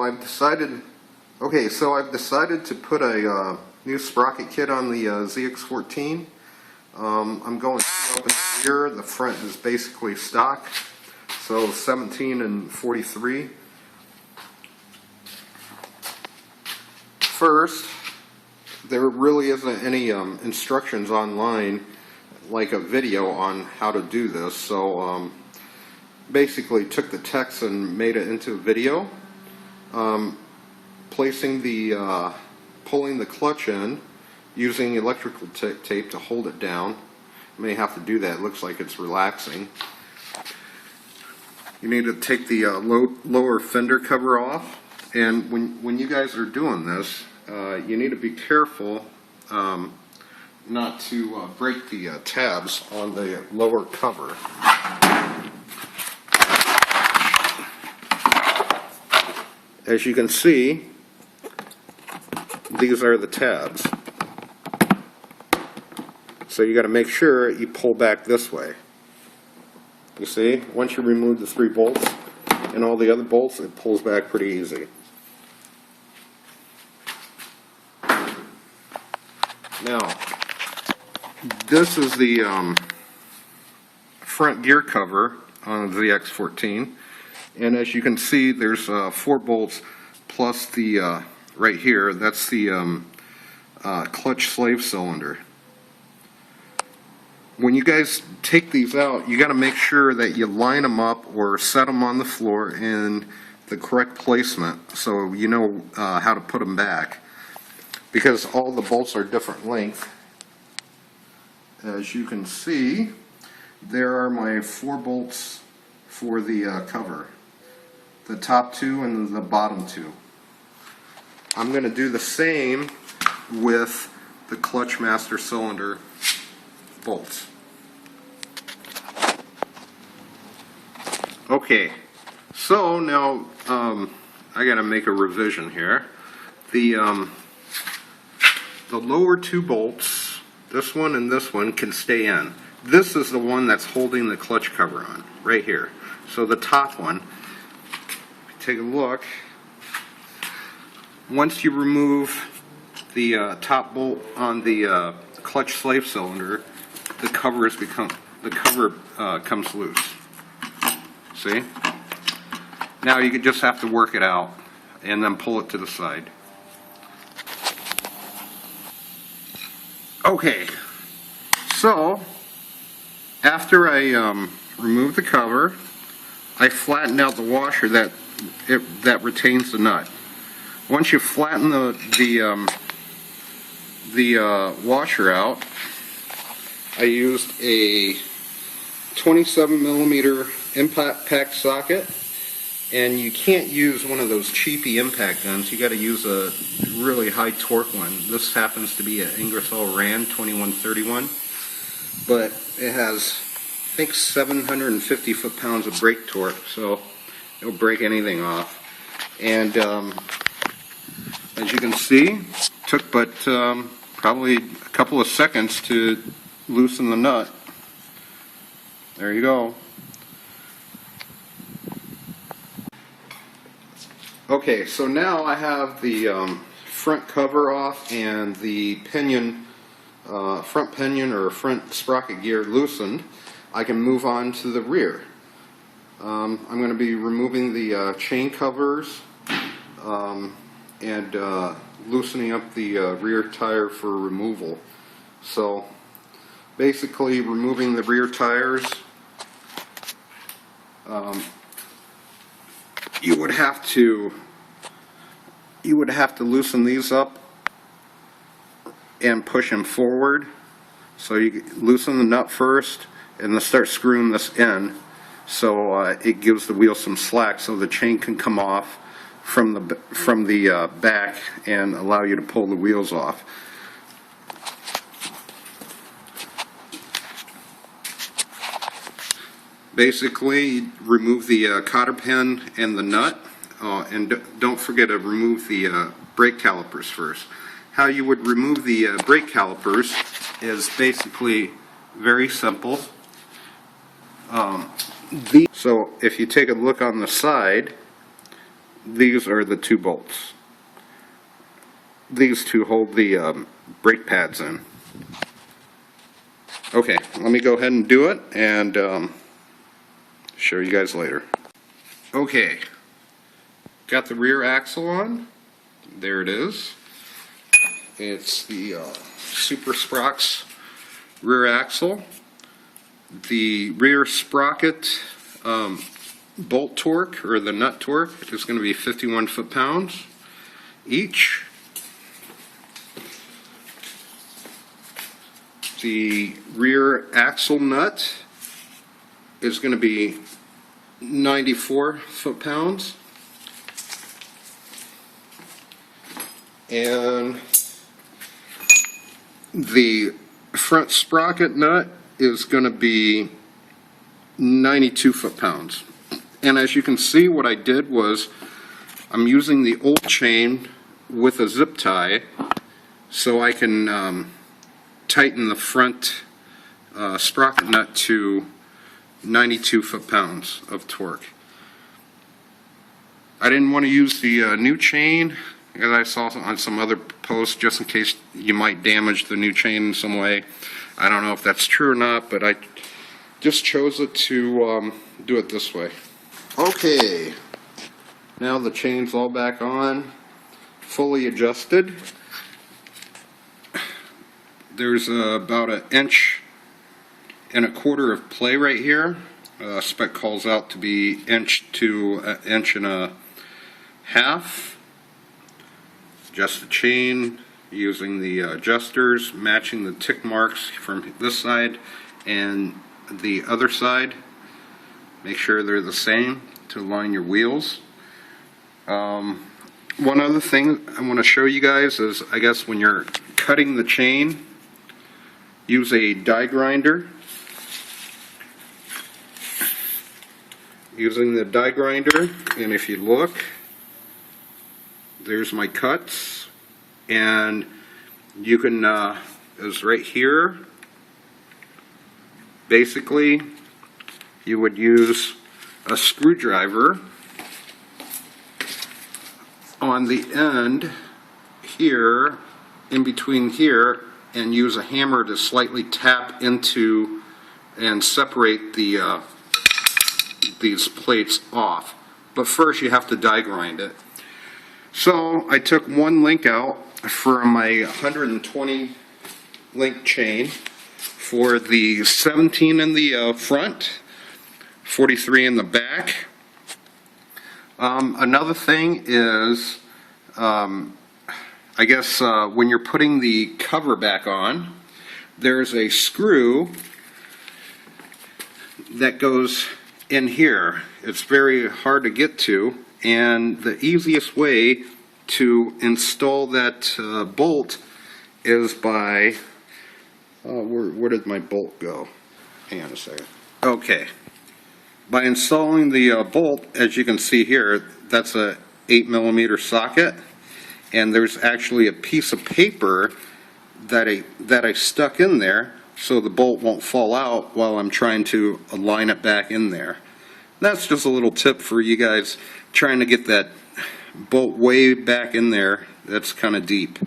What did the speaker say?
I've decided to put a new sprocket kit on the ZX14. I'm going up in the rear. The front is basically stock, so 17 and 43. First, there really isn't any instructions online, like a video on how to do this, so basically took the text and made it into a video. Placing the pulling the clutch in using electrical tape to hold it down. You may have to do that. It looks like it's relaxing. You need to take the lower fender cover off, and when you guys are doing this, you need to be careful not to break the tabs on the lower cover. As you can see, these are the tabs. So you got to make sure you pull back this way. You see, once you remove the 3 bolts and all the other bolts, it pulls back pretty easy. Now, this is the front gear cover on the ZX14, and as you can see, there's 4 bolts plus the right here. That's the clutch slave cylinder. When you guys take these out, you got to make sure that you line them up or set them on the floor in the correct placement, so you know how to put them back, because all the bolts are different length. As you can see, there are my 4 bolts for the cover, the top 2 and the bottom 2. I'm going to do the same with the clutch master cylinder bolts. Okay, so now I got to make a revision here. The lower 2 bolts, this one and this one, can stay in. This is the one that's holding the clutch cover on, right here. So the top one, take a look. Once you remove the top bolt on the clutch slave cylinder, the cover comes loose. See? Now you just have to work it out and then pull it to the side. Okay, so after I remove the cover, I flattened out the washer that retains the nut. Once you flatten the washer out, I used a 27mm impact socket, and you can't use one of those cheapy impact guns. You got to use a really high torque one. This happens to be an Ingersoll Rand 2131, but it has, I think, 750 foot-pounds of brake torque, so it'll break anything off. And as you can see, took but probably a couple of seconds to loosen the nut. There you go. Okay, so now I have the front cover off and the pinion, front pinion or front sprocket gear loosened. I can move on to the rear. I'm going to be removing the chain covers and loosening up the rear tire for removal. So basically removing the rear tires, you would have to loosen these up and push them forward. So you loosen the nut first and then start screwing this in, so it gives the wheel some slack so the chain can come off from the back and allow you to pull the wheels off. Basically, remove the cotter pin and the nut, and don't forget to remove the brake calipers first. How you would remove the brake calipers is basically very simple. So if you take a look on the side, these are the two bolts. These two hold the brake pads in. Okay, let me go ahead and do it and show you guys later. Okay, got the rear axle on. There it is. It's the Super Sprockets rear axle. The rear sprocket bolt torque, or the nut torque, is going to be 51 foot-pounds each. The rear axle nut is going to be 94 foot-pounds. And the front sprocket nut is going to be 92 foot-pounds. And as you can see, what I did was I'm using the old chain with a zip tie so I can tighten the front sprocket nut to 92 foot-pounds of torque. I didn't want to use the new chain, as I saw on some other posts, just in case you might damage the new chain in some way. I don't know if that's true or not, but I just chose it to do it this way. Okay, now the chain's all back on, fully adjusted. There's about 1.25 inches of play right here. Spec calls out to be 1 to 1.5 inches. Adjust the chain using the adjusters, matching the tick marks from this side and the other side. Make sure they're the same to align your wheels. One other thing I want to show you guys is, I guess when you're cutting the chain, use a die grinder. Using the die grinder, and if you look, there's my cuts, and you can, is right here, basically you would use a screwdriver on the end here, in between here, and use a hammer to slightly tap into and separate the these plates off. But first you have to die grind it. So I took one link out from my 120 link chain for the 17 in the front, 43 in the back. Another thing is, I guess when you're putting the cover back on, there's a screw that goes in here. It's very hard to get to, and the easiest way to install that bolt is by, where did my bolt go? Hang on a second. Okay. By installing the bolt, as you can see here, that's a 8mm socket, and there's actually a piece of paper that I stuck in there so the bolt won't fall out while I'm trying to align it back in there. That's just a little tip for you guys trying to get that bolt way back in there. That's kind of deep.